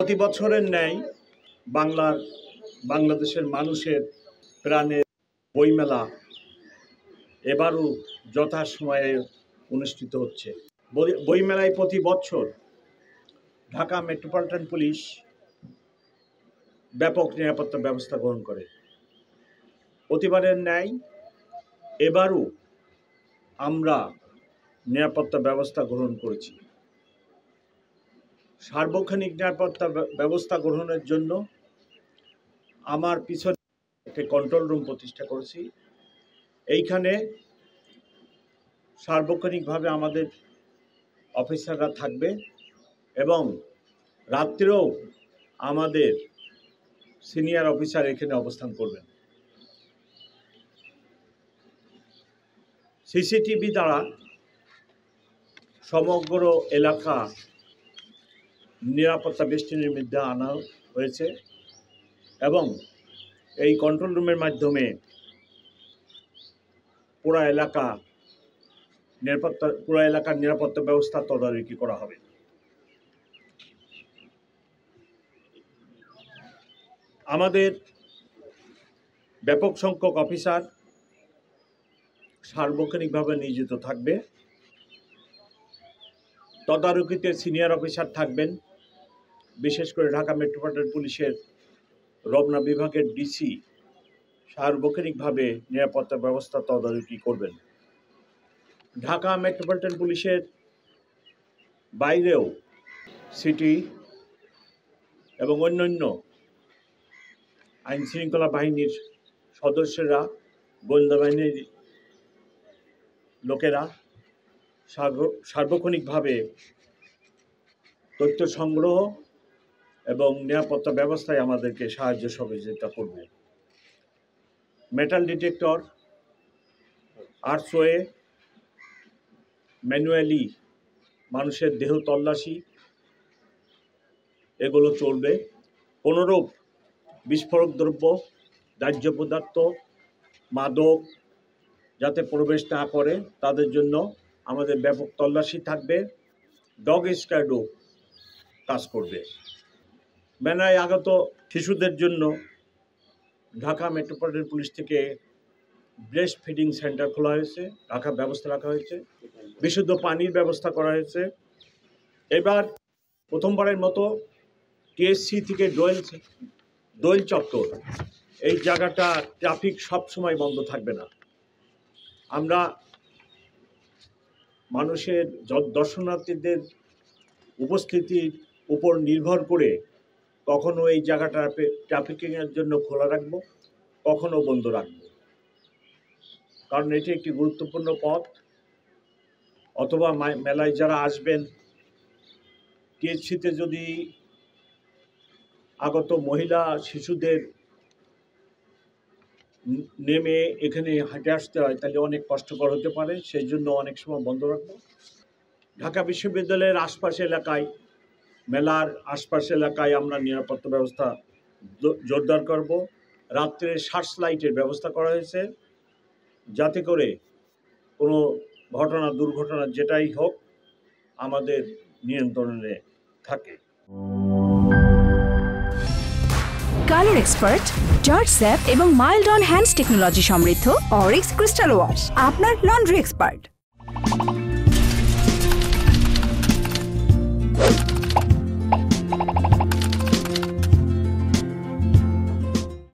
প্রতি বছরের ন্যায় বাংলাদেশের মানুষের প্রাণের বইমেলা এবারও যথাসময়ে অনুষ্ঠিত হচ্ছে। বইমেলায় প্রতি বছর ঢাকা মেট্রোপলিটন পুলিশ ব্যাপক নিরাপত্তা ব্যবস্থা গ্রহণ করে। প্রতিবারের ন্যায় এবারও আমরা নিরাপত্তা ব্যবস্থা গ্রহণ করেছি। সার্বক্ষণিক নিরাপত্তা ব্যবস্থা গ্রহণের জন্য আমার পিছনে একটি কন্ট্রোল রুম প্রতিষ্ঠা করেছি। এইখানে সার্বক্ষণিকভাবে আমাদের অফিসাররা থাকবে এবং রাত্রেও আমাদের সিনিয়র অফিসার এখানে অবস্থান করবেন। সিসিটিভি দ্বারা সমগ্র এলাকা নিরাপত্তা বেষ্টনীর মধ্যে আনা হয়েছে এবং এই কন্ট্রোল রুমের মাধ্যমে পুরো এলাকার নিরাপত্তা ব্যবস্থা তদারকি করা হবে। আমাদের ব্যাপক সংখ্যক অফিসার সার্বক্ষণিকভাবে নিয়োজিত থাকবে। তদারকিতে সিনিয়র অফিসার থাকবেন, বিশেষ করে ঢাকা মেট্রোপলিটন পুলিশের রমনা বিভাগের ডিসি সার্বক্ষণিকভাবে নিরাপত্তা ব্যবস্থা তদারকি করবেন। ঢাকা মেট্রোপলিটন পুলিশের বাইরেও সিটি এবং অন্যান্য আইনশৃঙ্খলা বাহিনীর সদস্যরা, গোয়েন্দা বাহিনীর লোকেরা সার্বক্ষণিকভাবে তথ্য সংগ্রহ এবং নিরাপত্তা ব্যবস্থায় আমাদেরকে সাহায্য সহযোগিতা করবে। মেটাল ডিটেক্টর, আর্টসওয়ে, ম্যানুয়ালি মানুষের দেহ তল্লাশি এগুলো চলবে। কোনোরূপ বিস্ফোরক দ্রব্য, দাহ্য পদার্থ, মাদক যাতে প্রবেশ না করে তাদের জন্য আমাদের ব্যাপক তল্লাশি থাকবে। ডগ স্কোয়াডও কাজ করবে। মেলায় আগত শিশুদের জন্য ঢাকা মেট্রোপলিটন পুলিশ থেকে ব্রেস্ট ফিডিং সেন্টার খোলা হয়েছে, ব্যবস্থা রাখা হয়েছে, বিশুদ্ধ পানির ব্যবস্থা করা হয়েছে। এবার প্রথমবারের মতো টিএসসি থেকে দোয়েল চত্বর এই জায়গাটা ট্রাফিক সবসময় বন্ধ থাকবে না। আমরা মানুষের দর্শনার্থীদের উপস্থিতির উপর নির্ভর করে কখনো এই জায়গাটা ট্রাফিকিংয়ের জন্য খোলা রাখব, কখনো বন্ধ রাখব। কারণ এটি একটি গুরুত্বপূর্ণ পথ। অথবা মেলায় যারা আসবেন, টিএসসিতে যদি আগত মহিলা শিশুদের নেমে এখানে হাঁটে আসতে হয় তাহলে অনেক কষ্টকর হতে পারে, সেই জন্য অনেক সময় বন্ধ রাখবো। ঢাকা বিশ্ববিদ্যালয়ের আশপাশ এলাকায়, মেলার আশপাশ এলাকায় আমরা নিরাপত্তা ব্যবস্থা জোরদার করব। রাত্রে সার্চ লাইটের ব্যবস্থা করা হয়েছে যাতে করে কোনো দুর্ঘটনা যেটাই হোক আমাদের নিয়ন্ত্রণে থাকে। কালার এক্সপার্ট, জর্জ স্যাপ এবং মাইল্ড অন হ্যান্ডস টেকনোলজি সমৃদ্ধ অরিক্স ক্রিস্টাল ওয়াশ আপনার লন্ড্রি এক্সপার্ট।